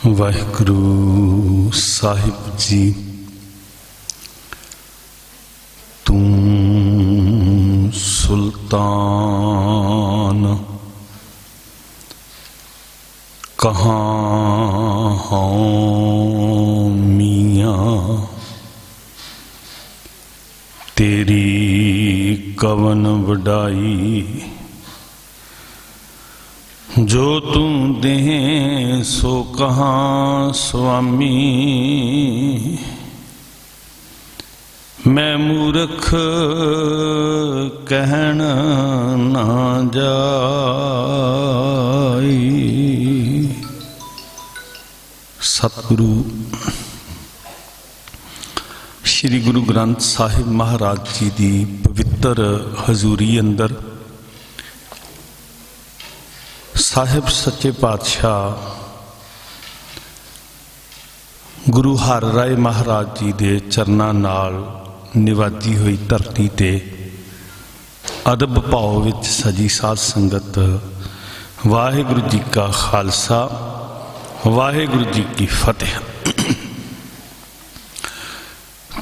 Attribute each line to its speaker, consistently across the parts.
Speaker 1: ਵਾਹਿਗੁਰੂ ਸਾਹਿਬ ਜੀ। ਤੂੰ ਸੁਲਤਾਨ ਕਹਾਂ ਹਉ ਮੀਆਂ, ਤੇਰੀ ਕਵਨ ਵਡਾਈ। जो तू दे सो कहाँ स्वामी, मैं मूर्ख कहन ना जाई। सतगुरु श्री गुरु ग्रंथ साहिब महाराज जी की पवित्र हजूरी अंदर साहिब सच्चे पातशाह गुरु हर राय महाराज जी के चरनां नाल निवाजी हुई धरती ते अदब भाव विच सजी साध संगत, वाहिगुरु जी का खालसा वाहिगुरु जी की फतेह।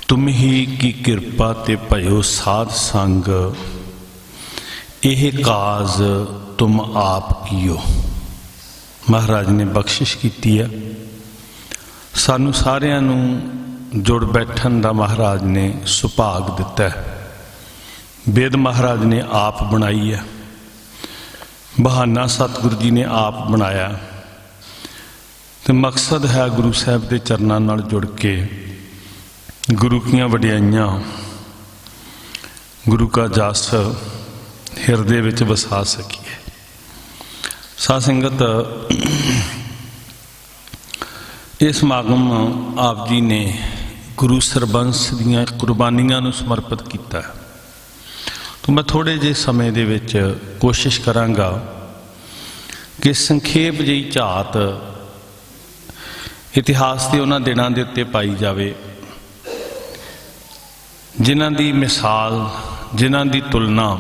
Speaker 1: तुम ही की कृपा ते भयो साध संग, यह काज तुम आप कियो। महाराज ने बख्शिश की है, सानू सारियां नू जुड़ बैठन का महाराज ने सुभाग दिता है। वेद महाराज ने आप बनाई है, बहाना सतगुरु जी ने आप बनाया, तो मकसद है गुरु साहब के चरनां नाल जुड़ के गुरु की वडियाइयां, गुरु का जस हिरदे विच वसा सकीए। साध संगत, इस समागम आप जी ने गुरु सरबंस दीयां कुर्बानियां नूं समर्पित किया। तो मैं थोड़े जे समय दे विच कोशिश करांगा कि संखेप जी झात इतिहास के उन्हां दिनां दे उत्ते पाई जावे, जिन्हां दी मिसाल, जिन्हां दी तुलना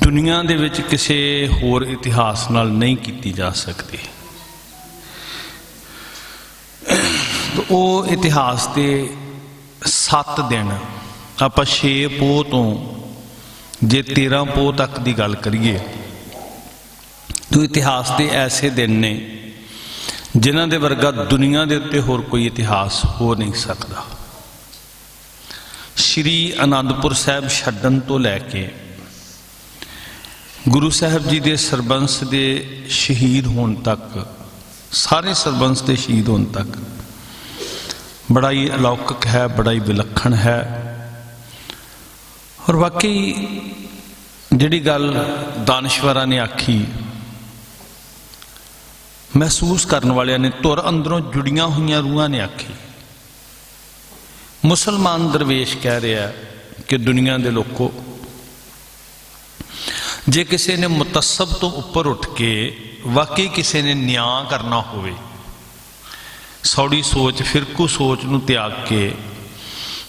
Speaker 1: दुनिया दे विच किसी होर इतिहास नाल नहीं की जा सकती। तो वो इतिहास के 7 दिन आप 6 पोह तो जे 13 पोह तक की गल करिए तो इतिहास के ऐसे दिन ने जिन्हां दे वर्गा दुनिया के उत्ते होर कोई इतिहास हो नहीं सकता। श्री आनंदपुर साहब छड्डन तो लैके गुरु साहब जी के सरबंस के शहीद होने तक, सारे सरबंस के शहीद होने तक बड़ा ही अलौकिक है, बड़ा ही विलक्षण है। और वाकई जिहड़ी गल दानश्वरां ने आखी, महसूस करने वालियां ने, तुर अंदरों जुड़ियां हुई रूहां ने आखी। मुसलमान दरवेश कह रहा है कि दुनिया के लोगों, जे किसी ने मुतसब तो उपर उठ के वाकई किसी ने न्याय करना होवे, सौड़ी सोच फिरकू सोच नूं त्याग के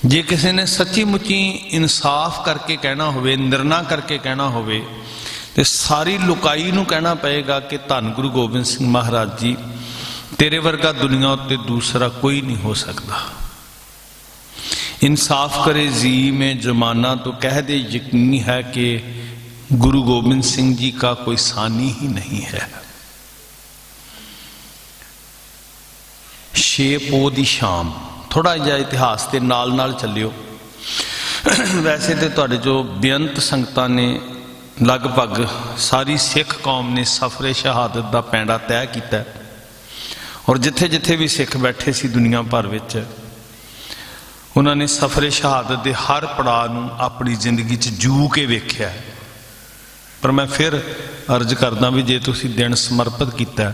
Speaker 1: जे किसी ने सच्ची मुच्ची इंसाफ करके कहना होवे, निर्णय करके कहना होवे, तो सारी लुकाई नूं कहना पएगा कि धन गुरु गोबिंद सिंह महाराज जी, तेरे वर्गा दुनिया उत्ते दूसरा कोई नहीं हो सकता। इंसाफ करे जी में जमाना तो कह दे यकीनी है कि गुरु गोबिंद सिंह जी का कोई सानी ही नहीं है। 6 पोह दी शाम, थोड़ा जिहा इतिहास के नाल नाल चलियो। वैसे तो तुहाडे जो बेअंत संगतां ने, लगभग सारी सिख कौम ने सफरे शहादत का पैंडा तय किया, और जिथे जिथे भी सिख बैठे सी दुनिया भर विच, उन्होंने सफरे शहादत के हर पड़ाव नूं अपनी जिंदगी च जू के वेख्या। पर मैं फिर अर्ज करदा भी जे तुसीं दिन समर्पित किया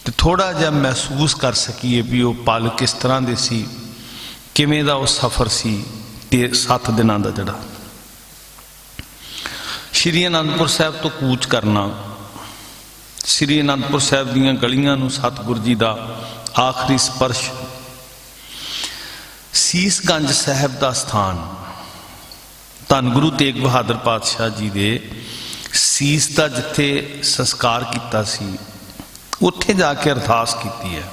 Speaker 1: तो थोड़ा जिहा महसूस कर सकीए भी वो पल किस तरह के सी, किवें दा वो सफ़र सी 7 दिनों का जड़ा। श्री आनंदपुर साहब तो कूच करना, श्री आनंदपुर साहब दीयां गलियां नूं सतगुरु जी का आखिरी स्पर्श, सीसगंज साहब का स्थान, धन गुरु तेग बहादुर पातशाह जी के सीस का जिथे संस्कार किया सी, उत्थे जाके अरदास की है,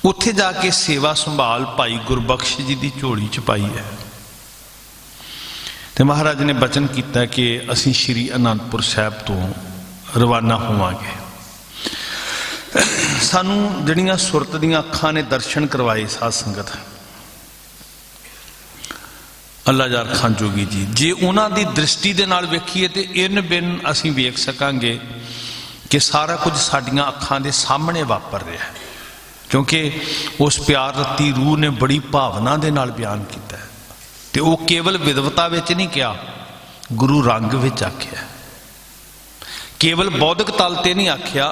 Speaker 1: उत्थे जाके सेवा संभाल भाई गुरबख्श जी की झोली च पाई है। तो महाराज ने बचन किया कि असी श्री आनंदपुर साहब तो रवाना होवांगे। सानू जड़ियां सुरत दियां अखां ने दर्शन करवाए साध संगत अल्लाह जार खान जोगी जी। जे उन्हां दी दृष्टि दे नाल वेखीए ते इन बिन असीं वेख सकांगे कि सारा कुछ साडियां अखां दे सामने वापर रहा है, क्योंकि उस प्यार रत्ती रूह ने बड़ी भावना दे नाल बयान किया है। ते वो केवल विदवता विच नहीं कहा, गुरु रंग विच आख्या, केवल बौद्धिक तल ते नहीं आख्या,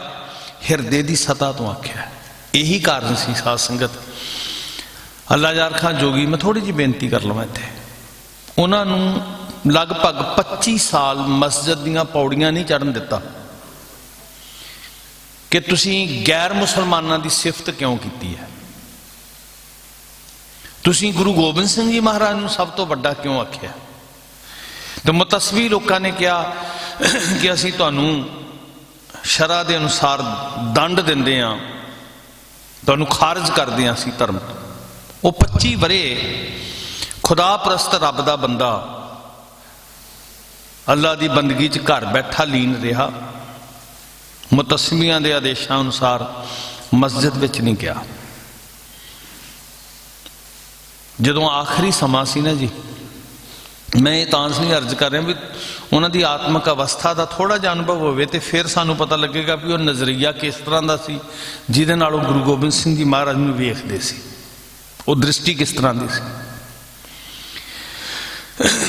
Speaker 1: हिरदे की सतह तो आख्या। यही कारण सी साध संगत अल्लाह जार खान जोगी, मैं थोड़ी जी बेनती कर लवां इत्थे, उन्होंने लगभग 25 साल मस्जिद दीयां पौड़ियां नहीं चढ़न दिता कि तुसीं गैर मुसलमानां दी सिफत क्यों की है, तुसीं गुरु गोबिंद सिंह जी महाराज नूं सब तो वड्डा क्यों आख्या। तो मुतस्वी लोगों ने कहा कि असीं तुहानूं शरा के अनुसार दंड देंदे हां, तुहानूं खारिज करदे हां असीं धर्म तो। वो 25 वरे खुदा परस्त रब दा बंदा अल्लाह की बंदगी च घर बैठा लीन रहा, मुतस्मियां दे आदेशां अनुसार मस्जिद विच नहीं गया। जदों आखिरी समा सी ना जी, मैं ये तांस नहीं अर्ज कर रहा भी उन्होंने आत्मक अवस्था का थोड़ा जिहा अनुभव होवे ते फिर सानू पता लगेगा भी वो नज़रिया किस तरह का सी जिहदे नाल गुरु गोबिंद सिंह जी महाराज नूं वेखदे सी, वो दृष्टि किस तरह की सी।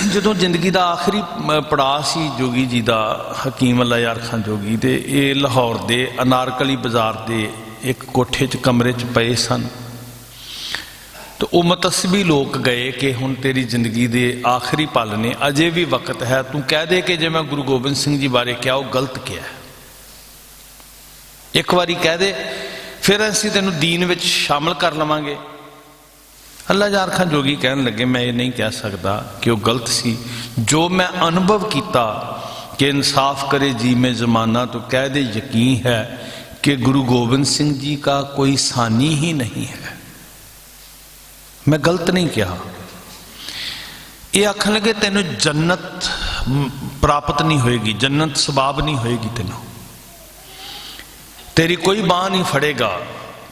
Speaker 1: जदों जिंदगी का आखिरी पड़ाव सी जोगी जी का, हकीम अल्लाह यार खान जोगी दे, ये लाहौर दे अनारकली बाजार दे एक कोठे च कमरे च पे सन। तो वो मुतस्बी लोग गए कि हुण तेरी जिंदगी दे आखिरी पल ने, अजे भी वक्त है, तू कह दे कि जे मैं गुरु गोबिंद सिंह जी बारे क्या वो गलत किया, एक बारी कह दे, फिर असीं तैनूं दीन विच शामिल कर लवांगे। अल्लाह जार खान जोगी कहन लगे, मैं ये नहीं कह सकता कि वो गलत सी, जो मैं अनुभव किया कि इंसाफ करे जी में जमाना, तो कह दे यकीन है कि गुरु गोबिंद सिंह जी का कोई सानी ही नहीं है। मैं गलत नहीं कहा। ये आखन लगे तेनों जन्नत प्राप्त नहीं होएगी, जन्नत सबाब नहीं होएगी, तेनों तेरी कोई बांह नहीं फड़ेगा,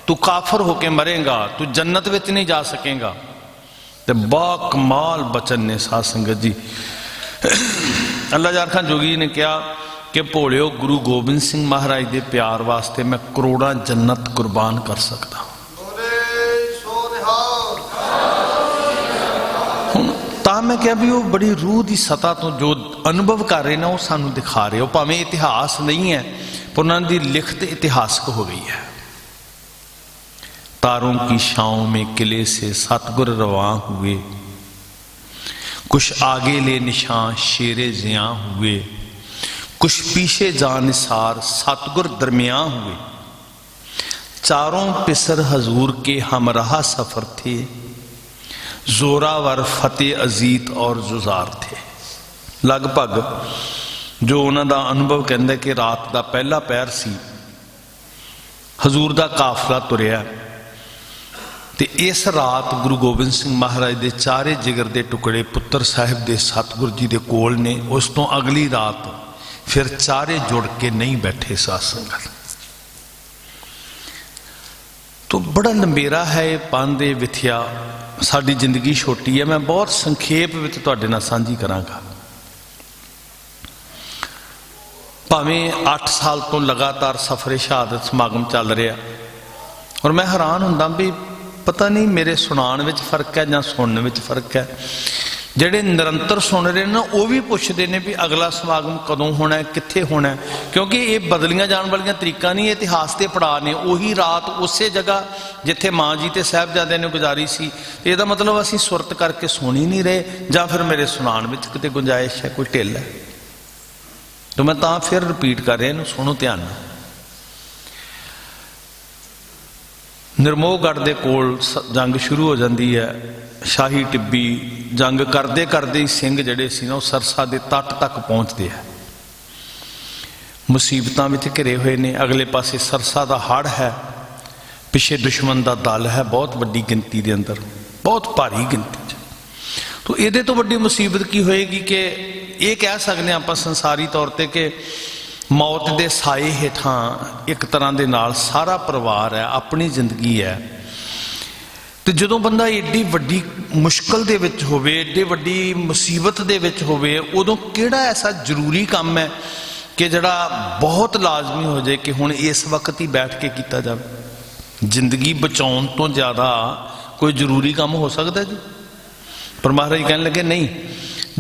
Speaker 1: तू काफर होके मरेगा, तू जन्नत विच नहीं जा सकेगा। तो बा कमाल बचन ने साध संगत जी। अल्लाह जार खान जोगी ने कहा कि भोलियो, गुरु गोबिंद सिंह महाराज के प्यार वास्ते मैं करोड़ां जन्नत कुर्बान कर सकता। मैं क्या भी वो बड़ी रूह की सतह तो जो अनुभव कर रहे ना, वो सानू दिखा रहे हो, भावें इतिहास नहीं है पर उन्होंने लिखत इतिहासक हो गई है। तारों की छांव में किले से सतगुर रवां हुए, कुछ आगे ले निशान शेरे जियां हुए, कुछ पीछे जा निसार सतगुर दरमियां हुए। चारों पिसर हजूर के हमराह सफर थे, जोरावर फतेह अजीत और जुजार थे। लगभग जो उन्होंने अनुभव कहता कि रात का पहला पहर सी, हजूर का काफला तुरया, ते इस रात गुरु गोबिंद सिंह महाराज के चारे जिगर के टुकड़े पुत्र साहिब के सतगुरु जी के कोल ने। उस तो अगली रात फिर चारे जुड़ के नहीं बैठे साध संगत। तो बड़ा लंबेरा है ये पांदे विथया, साड़ी जिंदगी छोटी है, मैं बहुत संखेप विच तुहाडे नाल सांझी करांगा। भावें 8 साल तो लगातार सफरे शहादत समागम चल रहा, और मैं हैरान हुंदा भी पता नहीं मेरे सुनाण विच फर्क है जां सुनने विच फर्क है। ਜਿਹੜੇ निरंतर सुन रहे ना वो भी पुछते हैं भी अगला समागम कदों होना है, कित्थे होना है, क्योंकि ये बदलियां जाने वाली तरीका नहीं, इतिहास के पड़ा ने। उही रात उस जगह जिथे माँ जी ते साहबजादे ने गुजारी सी, इसका मतलब असीं सुरत करके सुन ही नहीं रहे, जां फिर मेरे सुनाण विच किते गुंजाइश है, कोई ढिल है। तो मैं तां फिर रिपीट कर रहा, सुनो ध्यान नाल। निर्मोहगढ़ दे कोल जंग शुरू हो जाती है, शाही टिब्बी जंग करते करते ही सिंह जड़े सी ना सरसा के तट तक पहुँचते हैं। मुसीबतां विच घिरे हुए ने। अगले पासे सरसा दा हड़ है, पिछे दुश्मन दा दल है बहुत वड्डी गिनती दे अंदर, बहुत भारी गिनती च। तो इहदे तो वड्डी मुसीबत की होएगी कि ये कह सकते आपां संसारी तौर पर कि मौत के साए हेठां एक तरह के नाल सारा परिवार है, अपनी जिंदगी है। तो जदों बंदा एड्डी वड्डी मुश्किल दे विच होवे, एड्डी वड्डी मुसीबत दे विच होवे, उदों किहड़ा ऐसा जरूरी काम है कि जिहड़ा बहुत लाजमी हो जाए कि हुण इस वक्त ही बैठ के किया जाए। जिंदगी बचाउण तो ज़्यादा कोई जरूरी काम हो सकता जी? पर महाराज कहने लगे नहीं,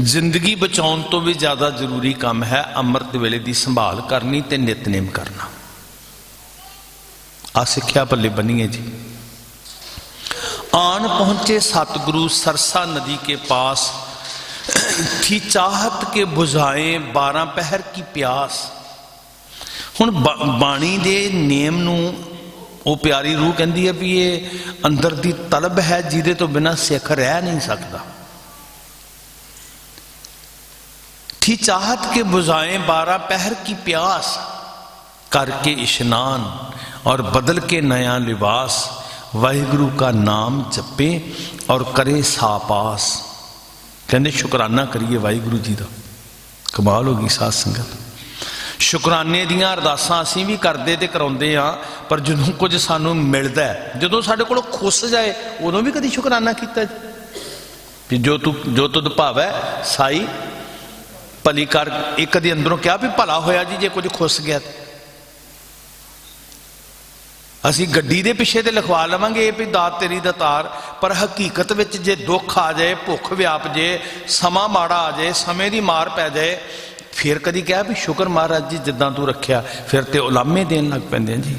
Speaker 1: जिंदगी बचाउण तो भी ज़्यादा जरूरी काम है अमृत वेले की संभाल करनी ते नितनेम करना। आ सिक्ख्या पल्ले बनीए जी। आन पहुंचे सतगुरु सरसा नदी के पास, थी चाहत के बुझाए 12 पहर की प्यास। हुण बाणी दे नेम नूं वो प्यारी रूह कहती है भी ये अंदर दी तलब है जिहदे तो बिना सिख रह नहीं सकता। थी चाहत के बुझाए 12 पहर की प्यास, करके इशनान और बदल के नया लिबास, वाहिगुरु का नाम जपे और करे सापास। कहते शुकराना करिए वाहिगुरु जी का। कमाल होगी साध संगत। शुकराने दियां अरदासां असीं भी करदे ते कराउंदे आ, पर जदों कुछ सानूं मिलदा है, जदों साडे कोलों खुस जाए उदों भी कदी शुकराना कीता जी? जो तुद भावै साई भली कर। एक कदी अंदरों क्या भी भला होया जी जे कुछ खुस गया तो असी गड्डी दे पिछे ते लिखवा लवांगे भी दात तेरी दतार, पर हकीकत विच जे दुख आ जाए, भुख व्याप जाए, समा माड़ा आ जाए, समय की मार पै जाए, फिर कदी कहा भी शुक्र महाराज जी जिद्दां तू रखिया, फिर ते उलामे देन लग पैंदे जी।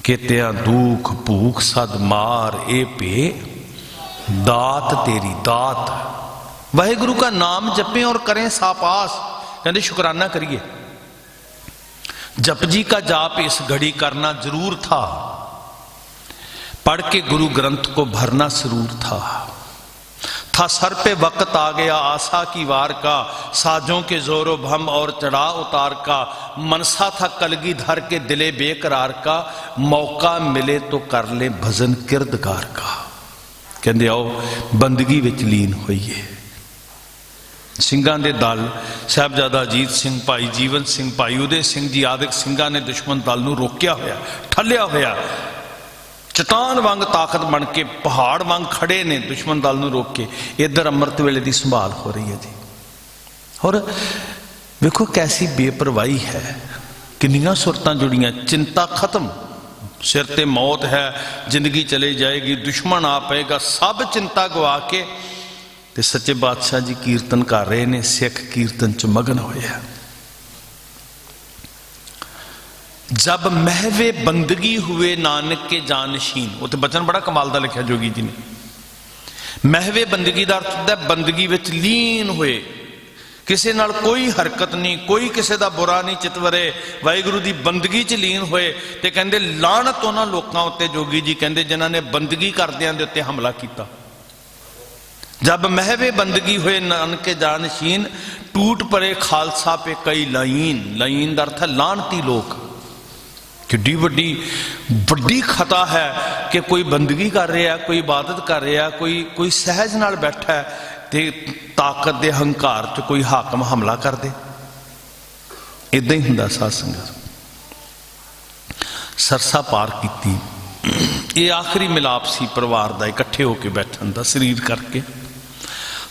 Speaker 1: केतिया दुख भूख सद मार ए पे, दात तेरी दात। वाहिगुरु का नाम जपें और करें सापास। कहते शुकराना करिए। जप जी का जाप इस घड़ी करना जरूर था, पढ़ के गुरु ग्रंथ को भरना जरूर था सर पे वक्त आ गया आशा की वार का, साजों के जोरो भम और चढ़ा उतार का, मनसा था कलगी धर के दिले बेकरार का, मौका मिले तो कर ले भजन किरदगार का। कहते आओ बंदगी विच लीन होइए। ਸਿੰਘਾਂ ਦੇ दल साहबजादा अजीत सिंह, भाई जीवन सिंह, भाई उदय सिंह जी आदि ਸਿੰਘਾਂ ने दुश्मन दल नूं रोकिया होया, ठलिया होया, चट्टान वांग ताकत बन के पहाड़ वांग खड़े ने दुश्मन दल नूं रोक के। इधर अमृत वेले की संभाल हो रही है जी। और देखो कैसी बेपरवाही है, किन्नियां सुरतां जुड़ियां, चिंता खत्म, सिर ते मौत है, जिंदगी चली जाएगी, दुश्मन आ पएगा, सब चिंता गवा के ते सच्चे बादशाह जी कीर्तन कर रहे ने। सिख कीर्तन च मगन होया। जब महवे बंदगी हुए नानक के जानशीन, उत्ते बचन बड़ा कमाल दा लिखा जोगी जी ने। महवे बंदगी दा अर्थ है बंदगी विच लीन हुए, किसी नाल कोई हरकत नहीं, कोई किसी दा बुरा नहीं चितवरे, वाहिगुरु दी बंदगी च लीन होए। ते कहंदे लानत उन्हां लोकां उत्ते जोगी जी कहंदे जिन्हां ने बंदगी करदियां दे उत्ते हमला कीता। जब महवे बंदगी हुए नानक के जानशीन, टूट पड़े खालसा पे कई लाइन। लाइन का अर्थ है लानती लोग। किड्डी वड्डी वड्डी खता है कि कोई बंदगी कर रहा, कोई इबादत कर रहा, कोई सहज नाल बैठा है ते ताकत दे हंकार च कोई हाकम हमला कर दे। इदां ही हुंदा साध संगत। सरसा पार कीती, ये आखिरी मिलाप सी परिवार का इकट्ठे होके बैठन का शरीर करके।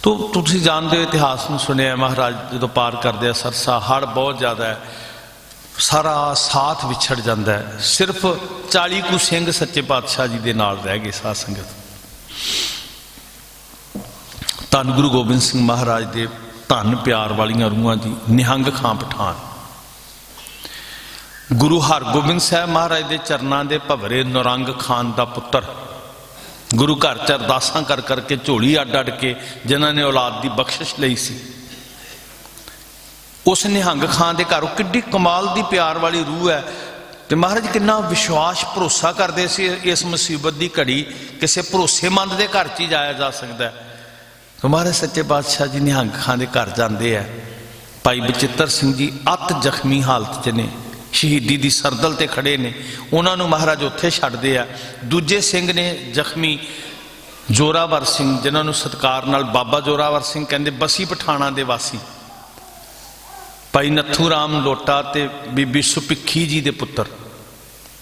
Speaker 1: तो तुसीं जानते हो इतिहास में सुनिया, महाराज जो पार करते हैं सरसा, हड़ बहुत ज़्यादा है, सारा साथ विछड़ जाता है, सिर्फ 40 कुछ सिंह सच्चे पातशाह जी के नाल रह गए। साध संगत धन गुरु गोबिंद सिंह महाराज के धन प्यार वालियां रूहां जी, निहंग खां पठान, गुरु हरगोबिंद साहब महाराज के चरणों के भवरे नौरंग खान का पुत्र, गुरु घर च अरदासां कर करके झोली अड अड के जिन्हों ने औलाद की बख्शिश ली सी, उस निहंग खान के घर किड्डी कमाल की प्यार वाली रूह है। तो महाराज कितना विश्वास भरोसा करते सी, इस मुसीबत की घड़ी किसी भरोसेमंद के घर च ही जाया जा सकता है। तो महाराज सच्चे पातशाह जी निहंग खान के घर जाते हैं भाई बचिੱਤਰ ਸਿੰਘ जी अत ਜ਼ਖਮੀ हालत च ने, शहीदी की सरदल ते खड़े ने, उन्होंने महाराज उत्थे छड्डदे आ। दूजे सिंह ने ਜ਼ਖਮੀ जोरावर सिंह, जिन्होंने सत्कार नाल बाबा जोरावर सिंह कहते, बसी पठाणा दे वासी भाई नत्थू राम लोटा ते बीबी सुभिक्खी जी दे पुत्र,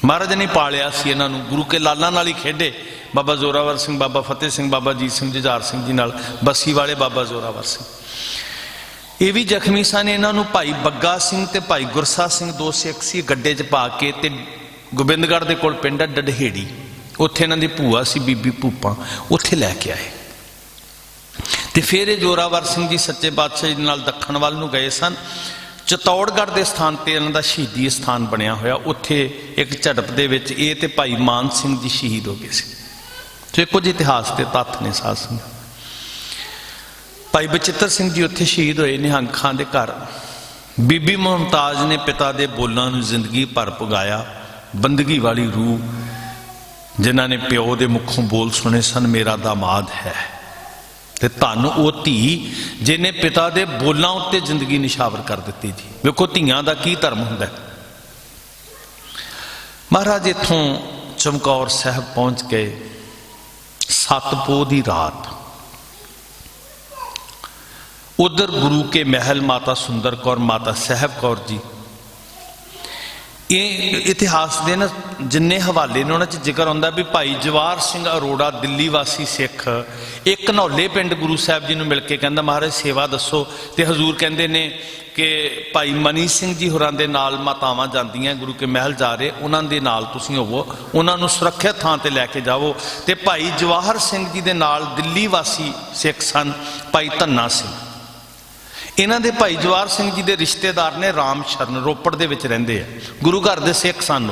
Speaker 1: महाराज ने पालिया सी इन्हां नूं, गुरु के लालां नाल ही खेडे, बाबा जोरावर सिंह, बाबा फतेह सिंह, बाबा जीत सिंह, जुझार सिंह जी नाल, बसी वाले बाबा जोरावर सिंह। ये भी ਜ਼ਖਮੀ सन। इन्हां नूं भाई बग्गा सिंह ते भाई गुरसा सिंह, दो सिख सी, गड्डे च पा के ते गोबिंदगढ़ दे कोल पिंड डढेड़ी, उत्थे इन्हां दी भूआ सी बीबी भूपा, उत्थे लैके आए। ते फिर जोरावर सिंह जी सच्चे पातशाह जी नाल दक्षिण वाल नूं गए सन। चित्तौड़गढ़ के स्थान पर इन्हों का शहीदी स्थान बनया होया, उत्थे एक झड़प दे विच ये ते भाई मान सिंह जी शहीद हो गए सी। तो कुछ इतिहास के तत्थ ने साध संगत। भाई बचिੱਤਰ ਸਿੰਘ जी उत्थे शहीद होए निहंग खां दे घर। बीबी मुमताज ने पिता के बोलों नूं जिंदगी भर पुगाया। बंदगी वाली रूह जिन्हां ने प्यो के मुखों बोल सुने सन, मेरा दामाद है, ते धन वो धी जिन्हें पिता के बोलों उत्ते जिंदगी निछावर कर दी जी। वेखो धीआं दा की धर्म हुंदा। महाराज इत्थों चमकौर साहब पहुंच गए। 7 पोह की रात उधर गुरु के महल माता सुंदर कौर, माता साहब कौर जी, ये इतिहास के ना जिन्ने हवाले ने उन्होंने जिक्र आता भी भाई जवाहर सिंह अरोड़ा दिल्ली वासी सिख एक नौले पिंड गुरु साहब जी ने मिल के कहता, महाराज सेवा दसो। तो हजूर कहते ने कि भाई मनी सिंह जी होरां दे नाल मातावां जांदियां गुरु के महल जा रहे, उन्होंने दे नाल तुसीं होवो, उन्होंने सुरक्षित थां ते लैके जाओ। तो भाई जवाहर सिंह जी दे नाल दिल्ली वासी सिख सन भाई धन्ना सिंह। इन्हां दे भाई जवाहर सिंह जी के रिश्तेदार ने राम शरण, रोपड़ दे विच रहिंदे है, गुरु घर दे सिख सन।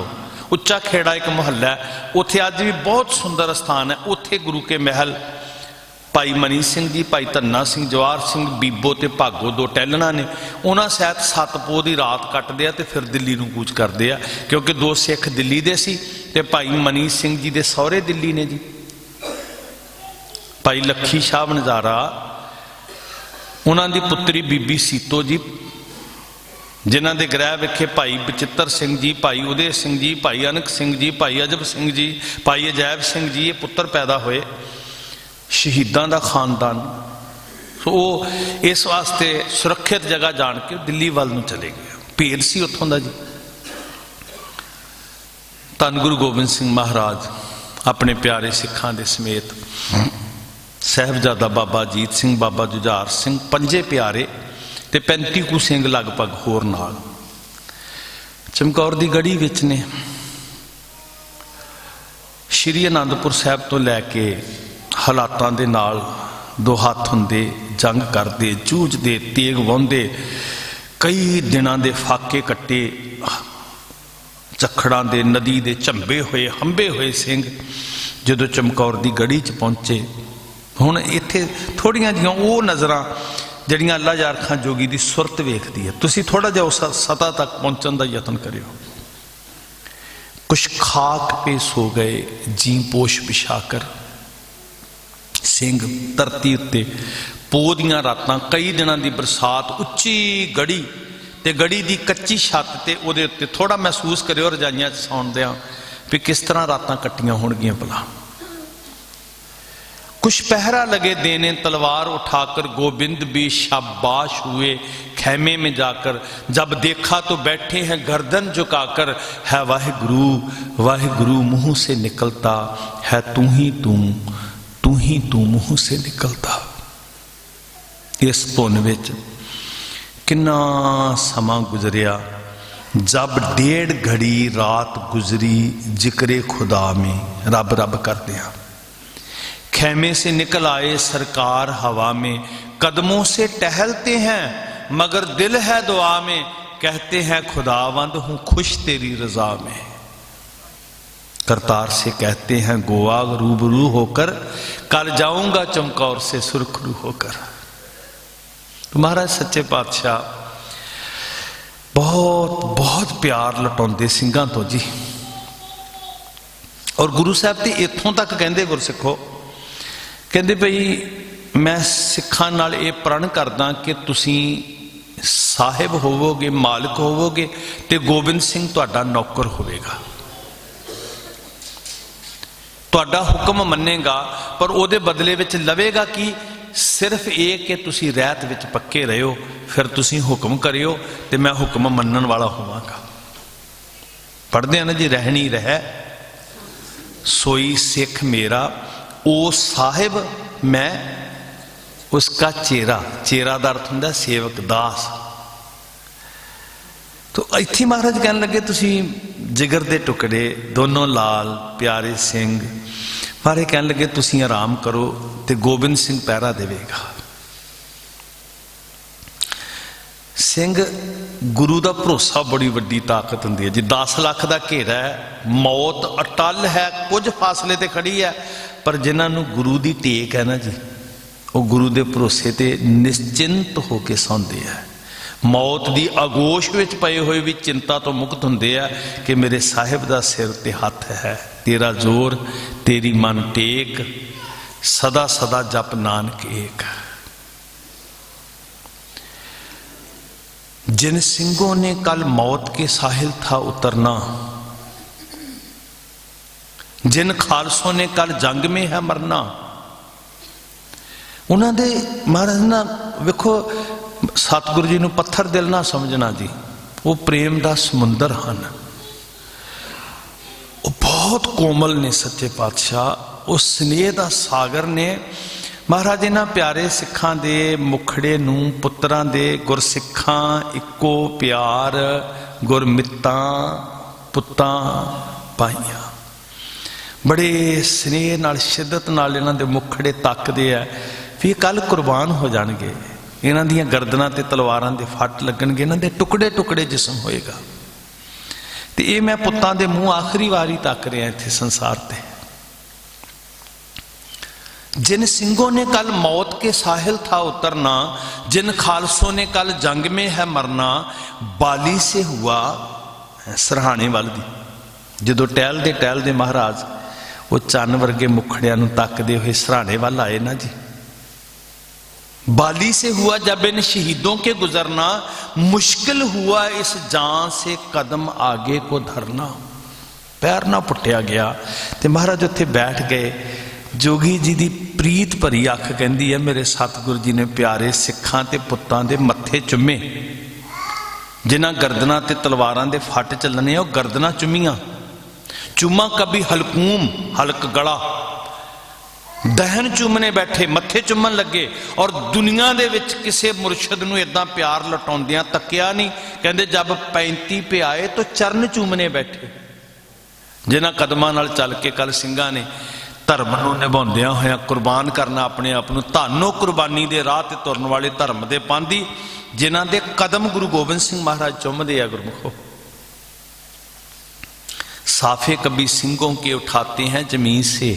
Speaker 1: उच्चा खेड़ा एक मुहल्ला है, उत्थे अज भी बहुत सुंदर स्थान है। उत्थे गुरु के महल भाई मनी सिंह जी, भाई धन्ना सिंह, जवाहर सिंह, बीबो ते भागो दो टहलना ने, उन्होंने शायद 7 पोह की रात कटदे आ ते फिर दिल्ली नूं कूच करदे आ, क्योंकि 2 सिख दिल्ली दे सी ते भाई मनी सिंह जी दे सहुरे दिल्ली ने जी। भाई लखी शाह नज़ारा उन्होंने पुत्री बीबी सीतो जी, जिन्हों के ग्रह विखे भाई बचिੱਤਰ सिंह जी, भाई उदय सिंह जी, भाई अनक सिंह जी, भाई अजब सिंह जी, भाई अजैब सिंह जी, ये पुत्र पैदा होए। शहीदों का खानदान। तो वो इस वास्ते सुरक्षित जगह जान के दिल्ली वाल नूं चले गए। भेद सी उत्थों का जी। धन गुरु गोबिंद सिंह महाराज अपने प्यारे सिखां दे समेत साहिबजादा बाबा जीत सिंह, बाबा जुझार सिंह, 5 प्यारे ते 35 कु सिंह लगभग होर नाल चमकौर दी गढ़ी विच ने। श्री आनंदपुर साहब तो लैके हालातां दे नाल 2 हाथ हुंदे, जंग करते, जूझते, तेग वाहुंदे, कई दिनां दे फाके कट्टे, झखड़ां दे नदी दे झंबे हुए, हंबे हुए सिंह जदों चमकौर दी गढ़ी च पहुंचे। हुण इत्थे थोड़ियां जिहियां वो नज़रां जिहड़ियां अल्लाह यार खां जोगी दी सुरत वेखदी है, तुसीं थोड़ा जिहा उस सतह तक पहुंचण दा यतन करियो। कुछ खाक पे सो गए जी पोश बिछाकर सिंह धरती उत्ते, पोह दियां रातां, कई दिनां दी बरसात, उच्ची गढ़ी ते गढ़ी दी कच्ची छत ते उहदे उत्ते थोड़ा महसूस करियो रजाइयां च सौंदियां भी किस तरह रातां कट्टियां होणगियां भला। कुछ पहरा लगे देने तलवार उठाकर, गोविंद भी शाबाश हुए खेमे में जाकर, जब देखा तो बैठे हैं गर्दन झुकाकर, है वाहिगुरु मुंह से निकलता है, तू ही तू मुंह से निकलता। इस धुन विच किन्ना समा गुजरिया, जब 1.5 घड़ी रात गुजरी जिक्रे खुदा में, रब रब करते हैं। खेमे से निकल आए सरकार हवा में, कदमों से टहलते हैं मगर दिल है दुआ में, कहते हैं खुदावंद हूं खुश तेरी रजा में। करतार से कहते हैं गोवा रूबरू होकर, कर जाऊंगा चमकौर से सुरखरू होकर। तो महाराज सच्चे पातशाह बहुत बहुत प्यार लटाउंदे सिंघां तो जी। और गुरु साहब ते इत्थों तक कहंदे गुरसिखो, कहते भाई मैं सिखां नाल ये प्रण करदा कि तुसीं ਸਾਹਿਬ ਹੋਵੋਗੇ, ਮਾਲਕ ਹੋਵੋਗੇ, ਤੇ ਗੋਬਿੰਦ ਸਿੰਘ ਤੁਹਾਡਾ ਨੌਕਰ ਹੋਵੇਗਾ। ਤੁਹਾਡਾ ਹੁਕਮ ਮੰਨੇਗਾ, ਪਰ ਉਹਦੇ ਬਦਲੇ ਵਿੱਚ ਲਵੇਗਾ ਕਿ ਸਿਰਫ ਇਹ ਕਿ ਤੁਸੀਂ ਰਹਿਤ ਵਿੱਚ ਪੱਕੇ ਰਹਿਓ, ਫਿਰ ਤੁਸੀਂ ਹੁਕਮ ਕਰਿਓ ਤੇ ਮੈਂ ਹੁਕਮ ਮੰਨਣ ਵਾਲਾ ਹੋਵਾਂਗਾ। ਪੜ੍ਹਦੇ ਆ ਨਾ ਜੀ, ਰਹਿਣੀ ਰਹਿ ਸੋਈ ਸਿੱਖ ਮੇਰਾ, ਉਹ ਸਾਹਿਬ ਮੈਂ ਉਸਕਾ ਚੇਰਾ। ਚੇਰਾ ਦਾ ਅਰਥ ਹੁੰਦਾ ਸੇਵਕ, ਦਾਸ। ਤੋ ਇੱਥੇ ਮਹਾਰਾਜ ਕਹਿਣ ਲੱਗੇ ਤੁਸੀਂ ਜਿਗਰ ਦੇ ਟੁਕੜੇ ਦੋਨੋਂ ਲਾਲ ਪਿਆਰੇ ਸਿੰਘ ਬਾਰੇ ਕਹਿਣ ਲੱਗੇ ਤੁਸੀਂ ਆਰਾਮ ਕਰੋ ਤੇ ਗੋਬਿੰਦ ਸਿੰਘ ਪਹਿਰਾ ਦੇਵੇਗਾ। ਸਿੰਘ ਗੁਰੂ ਦਾ ਭਰੋਸਾ ਬੜੀ ਵੱਡੀ ਤਾਕਤ ਹੁੰਦੀ ਹੈ ਜੀ। 10 ਲੱਖ ਦਾ ਘੇਰਾ ਹੈ, ਮੌਤ ਅਟਲ ਹੈ, ਕੁਝ ਫਾਸਲੇ ਤੇ ਖੜੀ ਹੈ, ਪਰ ਜਿਨ੍ਹਾਂ ਨੂੰ ਗੁਰੂ ਦੀ ਟੇਕ ਹੈ ਨਾ ਜੀ, ਉਹ ਗੁਰੂ ਦੇ ਭਰੋਸੇ ਤੇ ਨਿਸ਼ਚਿੰਤ ਹੋ ਕੇ ਸੌਂਦੇ ਆ। ਮੌਤ ਦੀ ਆਗੋਸ਼ ਵਿੱਚ ਪਏ ਹੋਏ ਵੀ ਚਿੰਤਾ ਤੋਂ ਮੁਕਤ ਹੁੰਦੇ ਆ ਕਿ ਮੇਰੇ ਸਾਹਿਬ ਦਾ ਸਿਰ ਤੇ ਹੱਥ ਹੈ, ਤੇਰਾ ਜ਼ੋਰ ਤੇਰੀ ਮਨ ਟੇਕ, ਸਦਾ ਸਦਾ ਜਪ ਨਾਨਕ ਏਕ। जिन सिंहों ने कल मौत के साहिल था उतरना, जिन खालसों ने कल जंग में है मरना। उन्होंने महाराज ना वेखो, सतगुरु जी नूं पत्थर दिल ना समझना जी, वो प्रेम का समुंदर हैं, वो बहुत कोमल ने सच्चे पातशाह, उस स्नेह का सागर ने। महाराज इन्हां प्यारे सिखां दे मुखड़े नूं पुत्रां दे गुरसिखां इक्को प्यार गुरमितां पुत्तां पाईयां। बड़े स्नेह नाल शिद्दत नाल इन्हां दे मुखड़े तकदे आ भी कल कुर्बान हो जाणगे, इन्हां दीयां गर्दनां ते तलवारां दे फट लगणगे, इन्हां दे टुकड़े टुकड़े जिस्म होएगा। ते इह मैं पुत्तां दे मूँह आखिरी वारी तक रिहा इत्थे संसार ते। जिन सिंहों ने कल मौत के साहिल था उतरना, जिन खालसों ने कल जंग में है मरना। बाली से हुआ सरहाने वाल दी, जो टहलते महाराज वो चन्न वर्गे मुखड़िया नूं तकदे हुए सरहाने वाल आए ना जी। बाली से हुआ जब इन शहीदों के गुजरना, मुश्किल हुआ इस जान से कदम आगे को धरना। पैर ना पुट्टिया गया ते महाराज उत्थे बैठ गए। जोगी जी की प्रीत भरी अख कहती है, मेरे सतगुरु जी ने प्यारे सिखां ते पुत्तां दे मत्थे चुमे, जिन्हां गर्दनां ते तलवारां दे फट चलने, वो गर्दनां चुमियां। चुमा कभी हलकूम हलक गला, दहन चुमने बैठे, मत्थे चुमन लगे। और दुनिया दे विच किसे मुरशद नूं इदां प्यार लटाउंदियां तकिया नहीं। कहंदे जब 35 पे आए तो चरण चूमने बैठे। जिन्हां कदमां नाल चल के कल सिंघां ने धर्म नूं निभाउंदियां होइयां कुर्बान करना अपने आप नूं, धानो कुर्बानी दे राह ते तुरन वाले धर्म दे पांधी, जिन्हां दे कदम गुरु गोबिंद सिंह महाराज चुमदे आ। गुरमुखो, साफे कभी सिंहों के उठाते हैं जमीन से,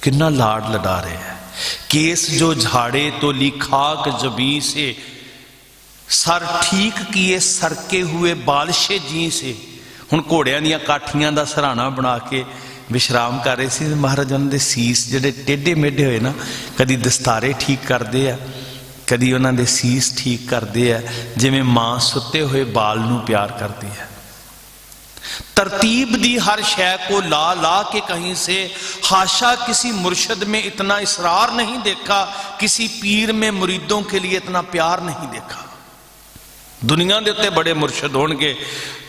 Speaker 1: कितना लाड लड़ा रहे हैं। केस जो झाड़े तो ली खाक जबी से, सर ठीक किए सरके हुए बालशे जी से। हुण घोड़ियां दीयां काठियां दा सराहना बना के विश्राम कर रहे थे महाराज। उन्होंने सीस जिहड़े टेढ़े मेढ़े हुए ना, कदी दस्तारे ठीक करते हैं, कदी उन्होंने सीस ठीक करते हैं, जिवें मां सुते हुए बाल नूं प्यार करती है। तरतीब दी हर शय को ला ला के कहीं से, हाशा किसी मुर्शद में इतना इसरार नहीं देखा, किसी पीर में मुरीदों के लिए इतना प्यार नहीं देखा। दुनिया के उत्ते बड़े मुर्शद होणगे,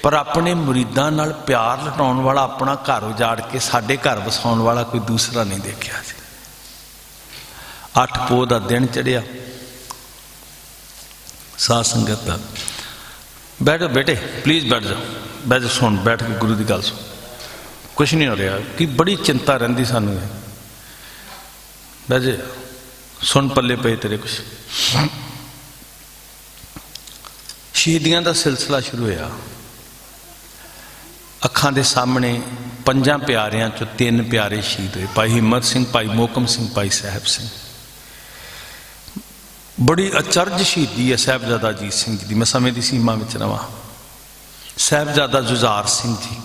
Speaker 1: पर अपने मुरीदां नाल प्यार लटाउण वाला, अपना घर उजाड़ के साडे घर वसाउण वाला कोई दूसरा नहीं देखा। 8 पोह दा दिन चढ़िया, साध संगत दा बैठो बेटे, प्लीज बैठ जाओ, बैठ जाओ, सुन बैठ के गुरु की गल सुन। कुछ नहीं हो रहा कि बड़ी चिंता रहिंदी सानू, बैठ जा, सुन पल्ले पे तेरे कुछ। शहीदियां का सिलसिला शुरू होया। अखां दे सामने 5 प्यारियां चों 3 प्यारे शहीद हुए, भाई हिम्मत सिंह, भाई मोहकम सिंह, भाई साहब सिंह। बड़ी अचरज शहीदी है साहबजादा अजीत सिंह जी की। मैं समय की सीमा में रहा। साहबजादा जुझार सिंह जी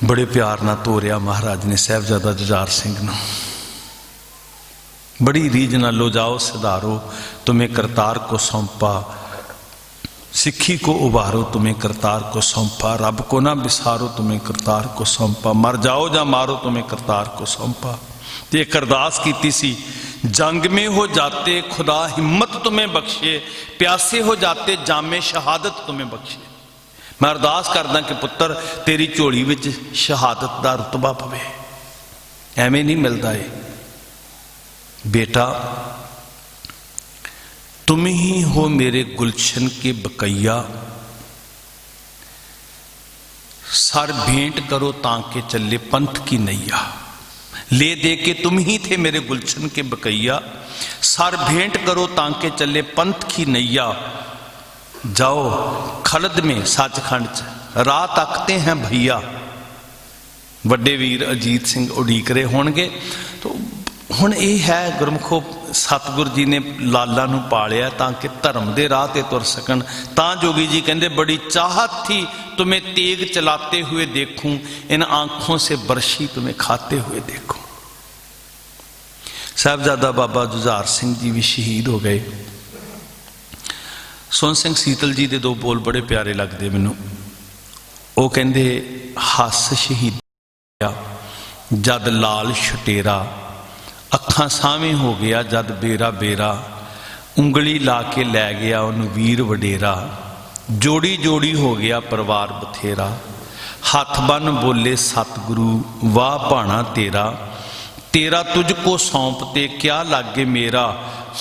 Speaker 1: बड़े प्यार नाल तोरिया महाराज ने साहबजादा जुझार सिंह नूं। बड़ी रीझ न लो जाओ सिधारो, तुम्हें करतार को सौंपा। सिक्खी को उबारो, तुम्हें करतार को सौंपा। रब को ना बिसारो, तुम्हें करतार को सौंपा। मर जाओ या मारो, तुम्हें करतार को सौंपा। तो एक अरदास की सी, जंग में हो जाते खुदा हिम्मत तुम्हें बख्शे, प्यासे हो जाते जामे शहादत तुम्हें बख्शे। मैं अरदास करदा कि पुत्र तेरी झोली विच शहादत दा रुतबा पवे। एवें नहीं मिलता है बेटा, तुम ही हो मेरे गुलशन के बकैया। सर भेंट करो ताके चले पंथ की नैया। ले दे के तुम ही थे मेरे गुलशन के बकैया। सर भेंट करो ताके चले पंथ की नैया। जाओ खलद में सचखंड च राह तकते हैं भैया। वड्डे वीर अजीत सिंह उड़ीक रहे होणगे। तो हुण ये है गुरमुखो, सतगुर जी ने लाला नूं पालिया ताकि धर्म के राह ते तुर सकन। तां जोगी जी कहंदे बड़ी चाहत थी तुम्हें तेग चलाते हुए देखूं, इन आंखों से बरशी तुम्हें खाते हुए देखूं। साहबजादा बाबा जुझार सिंह जी भी शहीद हो गए। सोहन सिंह सीतल जी के दो बोल बड़े प्यारे लगते मैनू। वो कहंदे हस शहीद जद लाल छटेरा, अखां सावें हो गया जद बेरा बेरा। उंगली ला के लै गया उन्होंने वीर वडेरा। जोड़ी जोड़ी हो गया परिवार बथेरा। हथ बन बोले सतगुरु वाह भाणा तेरा। तेरा तुझको सौंपते क्या लागे मेरा।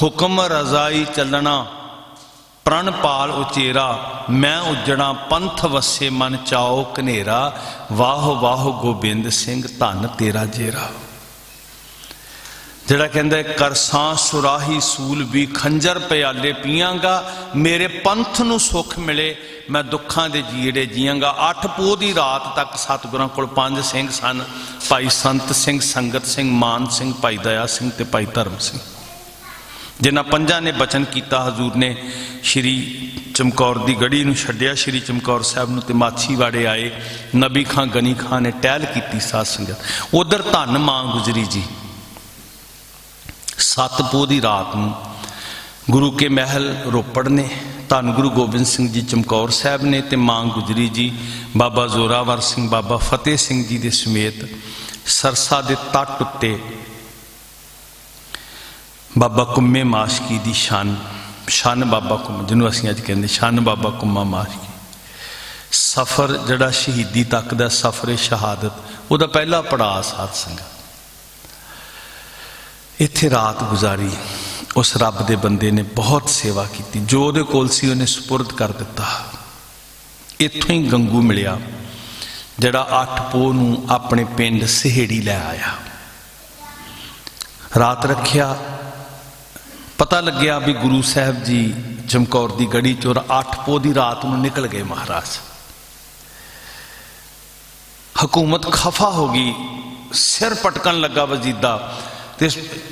Speaker 1: हुक्म रजाई चलना प्रण पाल उचेरा। मैं उजड़ा पंथ वसे मन चाओ कनेरा। वाह वाह गोबिंद सिंह धन तेरा जेरा। जड़ा कहंदा करसां सुराही सूल भी खंजर प्याले पीआंगा। मेरे पंथ नूं सुख मिले मैं दुखां दे जीड़े जीआंगा। 8 पोह दी रात तक सतगुरां कोल 5 सिंह सन, भाई संत सिंह, संगत सिंह, मान सिंह, भाई दया सिंह ते भाई धर्म सिंह। जिन्हां 5 ने बचन किया हजूर ने श्री चमकौर की गढ़ी नूं छड्डिया। श्री चमकौर साहब नूं ते माछीवाड़े आए। नबी खां गनी खां ने टहल की साध संगत। उधर धन मां गुजरी जी 7 पोह की रात नूं गुरु के महल रोपड़ ने धन गुरु गोबिंद सिंह जी चमकौर साहब ने ते मां गुजरी जी बाबा जोरावर सिंह, बाबा फतेह सिंह जी के समेत सरसा के तट उत्ते बाबा कुम्मे माशकी की शन बाबा कुम्मा, जिन्हों असीं अज कहते शन बाबा कुम्मा माशकी। सफ़र जड़ा शहीदी तक का सफ़र शहादत, वह पहला पड़ाव साध संगत। इत्थे रात गुजारी। उस रब के बंदे ने बहुत सेवा की। जो उहदे कोल सी उहने सुपुर्द कर दिता। इत्थों ही गंगू मिलिया जड़ा 8 पोह नूं अपने पिंड सहेड़ी लै आया। रात रखिया। पता लग्या भी गुरु साहब जी चमकौर की गढ़ी चोर 8 पोह की रात में निकल गए महाराज। हुकूमत खफा हो गई, सिर पटकन लगा वजीदा। तो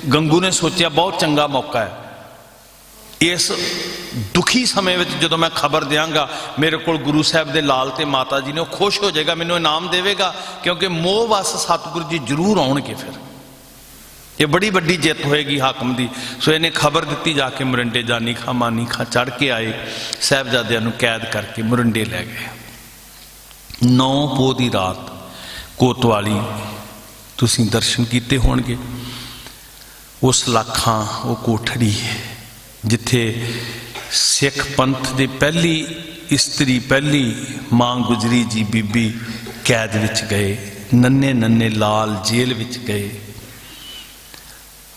Speaker 1: गंगू ने सोचा बहुत चंगा मौका है इस दुखी समय में, जो मैं खबर देंगा मेरे को गुरु साहब के लाल ते माता जी ने, वो खुश हो जाएगा, मैनू इनाम देगा, क्योंकि मोह वस सतगुरु जी जरूर आउणगे। फिर ये बड़ी वड्डी जित होएगी हाकम की। सो इन्हें खबर दी जाके मुरंडे जानी खां मानी खां चढ़ के आए। साहबजादियां नूं कैद करके मुरंडे लै गए। 9 पोह की रात कोतवाली तुसीं दर्शन किए होणगे। उस लाखां वो कोठड़ी है जिथे सिख पंथ की पहली इस्त्री, पहली मां गुजरी जी बीबी कैद विच गए। नन्हे नन्हे लाल जेल विच गए।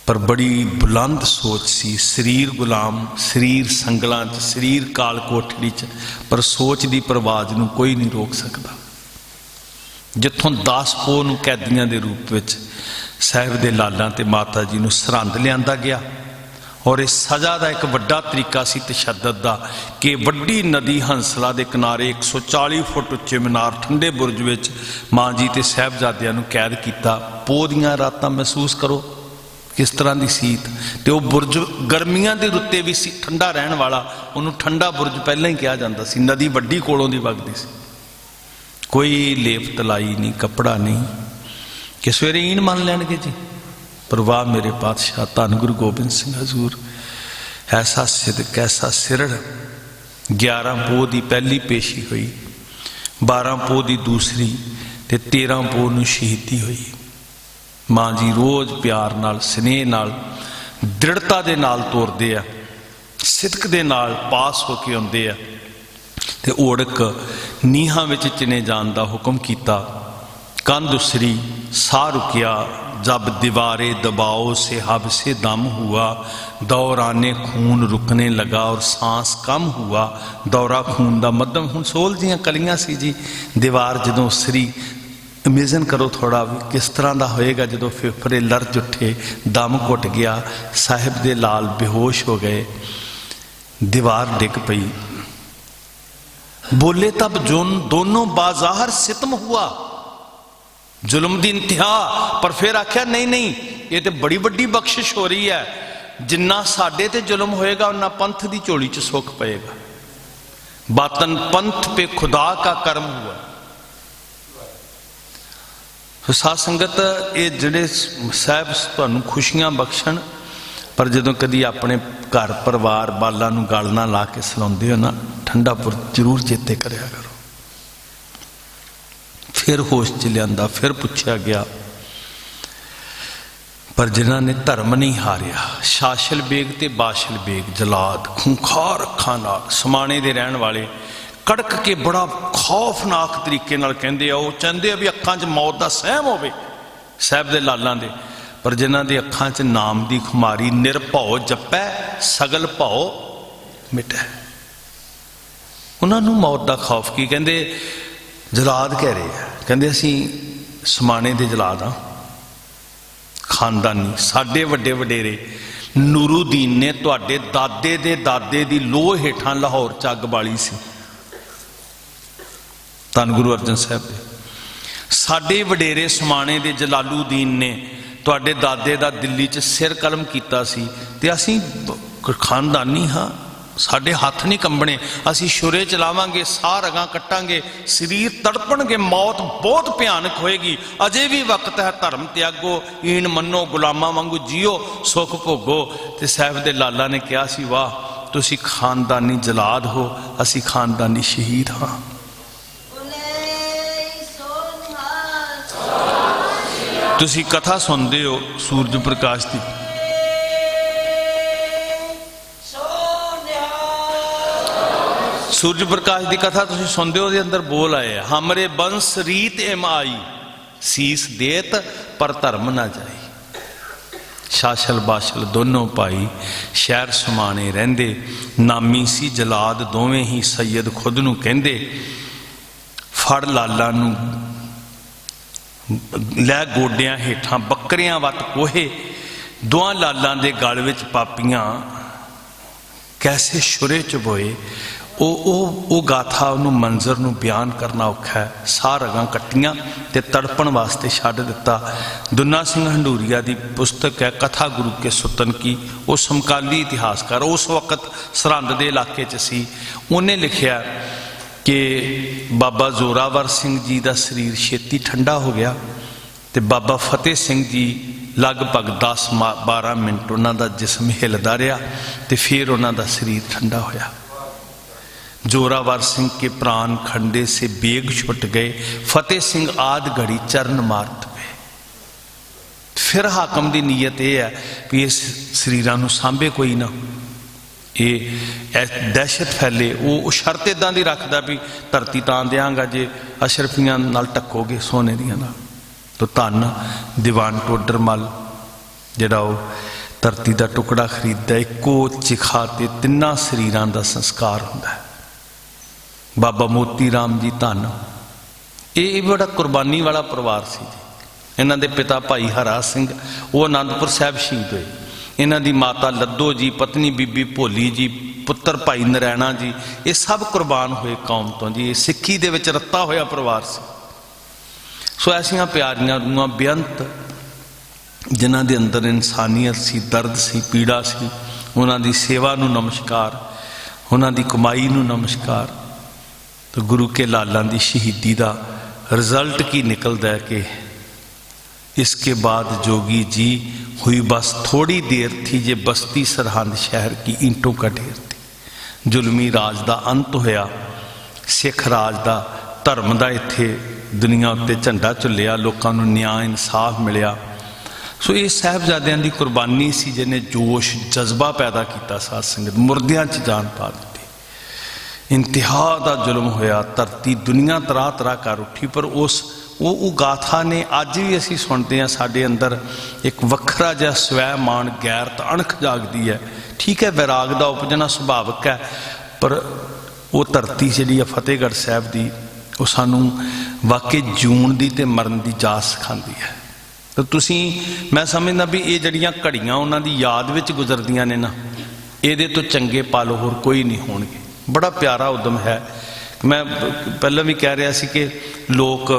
Speaker 1: पर बड़ी बुलंद सोच सी। शरीर गुलाम, शरीर संगलां च, शरीर काल कोठड़ी च, पर सोच की परवाज नूं कोई नहीं रोक सकता। जिथों 10 पोह नूं कैदियां दे रूप विच साहिब दे लालां ते माता जी नूं सरहंद लिआंदा गया। और इस सज़ा का एक वड्डा तरीका सी तशद्दद दा कि वड्डी नदी हंसला के किनारे 140 फुट उच्चे मीनार ठंडे बुरज विच मां जी ते साहिबजादियां नूं कैद किया। पोह दीआं रातां महसूस करो किस तरह की सीत। तो वह बुरज गर्मियां के रुत्ते भी सी ठंडा रहन वाला, उन्होंने ठंडा बुरज पहले ही कहा जाता सी। नदी वड्डी कोलों दी वगदी सी, कोई लेप तलाई नहीं, कपड़ा नहीं कि सवेरे ईन मान लैणगे जी। पर वाह मेरे पातशाह धन गुरु गोबिंद सिंह हजूर, ऐसा सिदक ऐसा सिरड़। 11 पोह की पहली पेशी हुई, 12 पोह की दूसरी, ते 13 पोह नूं शहीदी हुई। माँ जी रोज़ प्यार नाल स्नेह नाल दृढ़ता दे नाल तोरदे आ, सिदक दे नाल पास होके आउंदे आ। ते ओड़क नीहां विच चिने जाण दा हुक्म कीता। कंध उसरी साह रुकिया, जब दीवारे दबाओ से हब से दम हुआ, दौराने खून रुकने लगा और सांस कम हुआ। दौरा खून दा मध्यम, हुण सोल दियां कलियां सी जी। दीवार जदों उसरी, इमेजिन करो थोड़ा भी किस तरह का होएगा जदों फेफड़े लरज उठे, दम घुट गया, साहिब दे लाल बेहोश हो गए, दीवार डिग पई। बोले तब जोन दोनों बाजार सितम हुआ, जुल्म दी इंतहा। पर फिर आख्या नहीं नहीं, ये तो बड़ी बड़ी बख्शिश हो रही है। जिन्ना साडे ते जुल्म होएगा उन्ना पंथ दी झोली च सुख पएगा। बातन पंथ पे खुदा का कर्म हुआ। तो साध संगत, ये जिहड़े साहब तुहानूं खुशियां बख्शण, पर जदों कदी अपने घर परिवार बालां नूं गल ना ला के सलाउंदे हो ना, ठंडा पुर जरूर चेते करिया करो। फिर होश च लिया, फिर पूछा गया, पर जिन्हां ने धर्म नहीं हारिया, शाशल बेग ते बाशल बेग जलाद, खूंखार अखां नाल समाणे दे रहण वाले, कड़क के बड़ा खौफनाक तरीके नाल कहंदे आ, वो चाहते आ भी अखां च मौत दा सहम होवे साहिब दे लालां दे। पर जिन्हां दे अखां च नाम दी खुमारी, निरभौ जपै सगल भौ मिटै, उन्हां नूं मौत दा खौफ की। कहंदे जलाद कह रहे हैं, कहंदे असीं समाणे दे जलाद हाँ, खानदानी। साडे वड्डे वडेरे नूरुद्दीन ने तुहाडे दादे दे दादे दी लोह हेठां लाहौर च अग बाली सी, धन गुरु अर्जन साहब दे। साडे वडेरे समाणे दे जलालुद्दीन ने तुहाडे दादे दा दिल्ली च सिर कलम कीता सी, ते असीं खानदानी हाँ, साडे हाथ नहीं कंबने, असीं छुरे चलावांगे, साह रगां कट्टांगे, शरीर तड़पणगे, मौत बहुत भयानक होएगी। अजे भी वक्त है, धर्म त्यागो, ईण मनो, गुलामां वांगू जियो, सुख भोगो। ते साहिब दे लाला ने कहा सी, वाह तुसीं खानदानी जलाद हो, असीं खानदानी शहीद हाँ। तुसीं कथा सुनदे हो सूरज प्रकाश की, सूरज प्रकाश की कथा तुसीं सुनदे हो, अंदर बोल आए, हमरे बंस रीत एम आई, सीस देत पर धर्म ना जाई। शाशल बाशल दोनों भाई शहर समाने रहिंदे, नामी सी जलाद दोवें ही सैयद खुद नूं कहंदे। फड़ लाला नूं लै गोडियां हेठां बकरियां वत कोहे, दोआं लालां दे गल विच पापियां कैसे शुरे च बोए। ਉਹ गाथा उन्होंने मंजर नूं बयान करना औखा है। साह रगां कट्टियां ते तड़पण वास्ते छड्ड दिता। दुन्ना सिंह हंडूरिया की पुस्तक है कथा गुरु के सुतन की, वो समकाली इतिहासकार उस वक्त सरहंद के इलाके च सी। उन्हें लिखिया कि बाबा जोरावर सिंह जी का शरीर छेती ठंडा हो गया, तो बाबा फतेह सिंह जी लगभग 10-12 मिनट उन्होंने जिसम हिलदा रहा, तो फिर उन्होंने शरीर ठंडा होया। जोरावर सिंह के प्राण खंडे से बेग छुट गए, फतेह सिंह आद घड़ी चरण मारत पे। फिर हाकम की नीयत यह है कि इस शरीरां नूं सांभे कोई ना, ये दहशत फैले। वो शर्त इदां दी रखदा भी धरती तां देंगा जे अशरफियां नाल टक्कोगे सोने दियां नाल। तो धन दीवान टोडरमल जिहड़ा वो धरती का टुकड़ा खरीददा, इक्को चिखा ते तिन्ना शरीरां दा संस्कार हुंदा है। बाबा मोती राम जी धन, ये बड़ा कुर्बानी वाला परिवार सी जी। इन्हां दे पिता भाई हरा सिंह वो आनंदपुर साहब शहीद हुए। इन्हां दी माता लद्दो जी, पत्नी बीबी भोली जी, पुत्र भाई नरैणा जी, ये सब कुर्बान हुए कौम तो जी। सिक्खी दे विच रत्ता होया परिवार सी। सो ऐसियां प्यारियां रूहां बेअंत जिन्हां दे अंदर इंसानियत सी, दर्द सी, पीड़ा सी, उन्हां दी सेवा नूं नमस्कार, उन्हां दी कमाई नूं नमस्कार। तो गुरु के लालां दी शहीदी का रिजल्ट की निकलता है कि इसके बाद जोगी जी हुई बस थोड़ी देर थी, जे बस्ती सरहंद शहर की ईंटों का ढेर थी। जुलमी राज का अंत होया, सिख राज का धर्म का इत्थे दुनिया उत्ते झंडा झुलिया, लोगों को न्याय इंसाफ मिलिया। सो ये साहिबजादियां की कुर्बानी सी जिन्हें जोश जज्बा पैदा किया। साध संगत मुर्दियां च जान पा दी। इंतहा का जुल्म होया, धरती दुनिया तराह तराह कर उठी। पर उस वो गाथा ने अज भी असी सुनते हैं, साडे अंदर एक वखरा जिहा स्वै मान गैरत अणख जागदी है। ठीक है, वैराग का उपजना सुभाविक है, पर वो धरती जिहड़ी है फतेहगढ़ साहब की, वो सानू वाकई जून की ते मरण की जाच सिखाती है। तो तुसी, मैं समझदा भी ये जड़ियां घड़ियां उन्हां दी याद विच गुजरदियां ने ना, ये तो चंगे पल होर कोई नहीं होणगे। बड़ा प्यारा उद्यम है। मैं पहले भी कह रहा सी कि लोग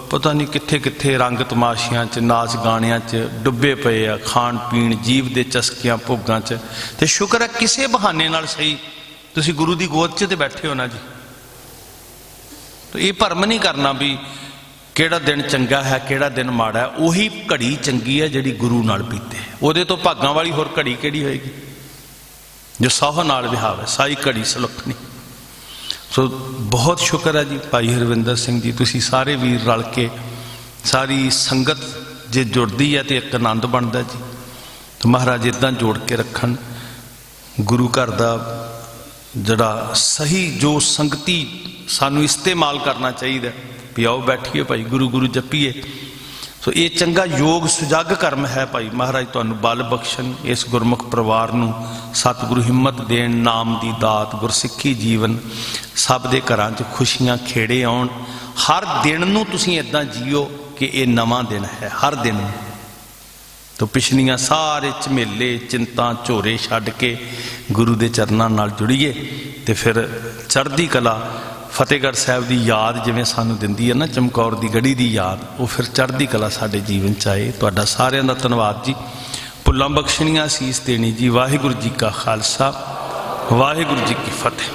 Speaker 1: पता नहीं कित्थे कित्थे रंग तमाशियां च, नाच गाणियां च डुब्बे पे आ, खाण पीण जीव के चस्कियां भोगां च। ते शुक्र है किसी बहाने नाल सही तुसी गुरु की गोद च ते बैठे हो ना जी। तो ये भरम नहीं करना भी किहड़ा दिन चंगा है किहड़ा दिन माड़ा है। उही घड़ी चंगी है जिहड़ी गुरु नाल बीते, उहदे तो भागां वाली होर घड़ी किहड़ी होएगी जो सौह नाल विहावे, साई घड़ी सुलखनी। सो बहुत शुक्र है जी भाई हरविंदर सिंह जी, तुसी सारे वीर रल के, सारी संगत जे जुड़दी है तो एक आनंद बनता जी। तो महाराज इदां जोड़ के रखन। गुरु घर का जड़ा सही जो संगती सानू इस्तेमाल करना चाहिए भी, आओ बैठिए भाई गुरु गुरु जपीए। तो ये चंगा योग सुजग कर्म है भाई। महाराज तुहानू बल बख्शन, इस गुरमुख परिवार नू सतगुरु हिम्मत देन, नाम की दात, गुरसिੱਖੀ जीवन, सब दे घरां च खुशियां खेड़े आउण। हर दिन नू तुसीं इदां जियो कि ये नवां दिन है हर दिन। तो पिछलियां सारे झमेले चिंता झोरे छड्ड के गुरु के चरनां नाल जुड़िए, तो फिर चढ़दी कला फतेहगढ़ साहब की याद जिवें सानू दिंदी है ना, चमकौर की गढ़ी की याद, वो फिर चढ़दी कला साडे जीवन च आए। तुहाडा सारिआं दा धन्नवाद जी। भुल्लां बख्शणियां, असीस देनी जी। वाहिगुरू जी का खालसा, वाहिगुरू जी की फतेह।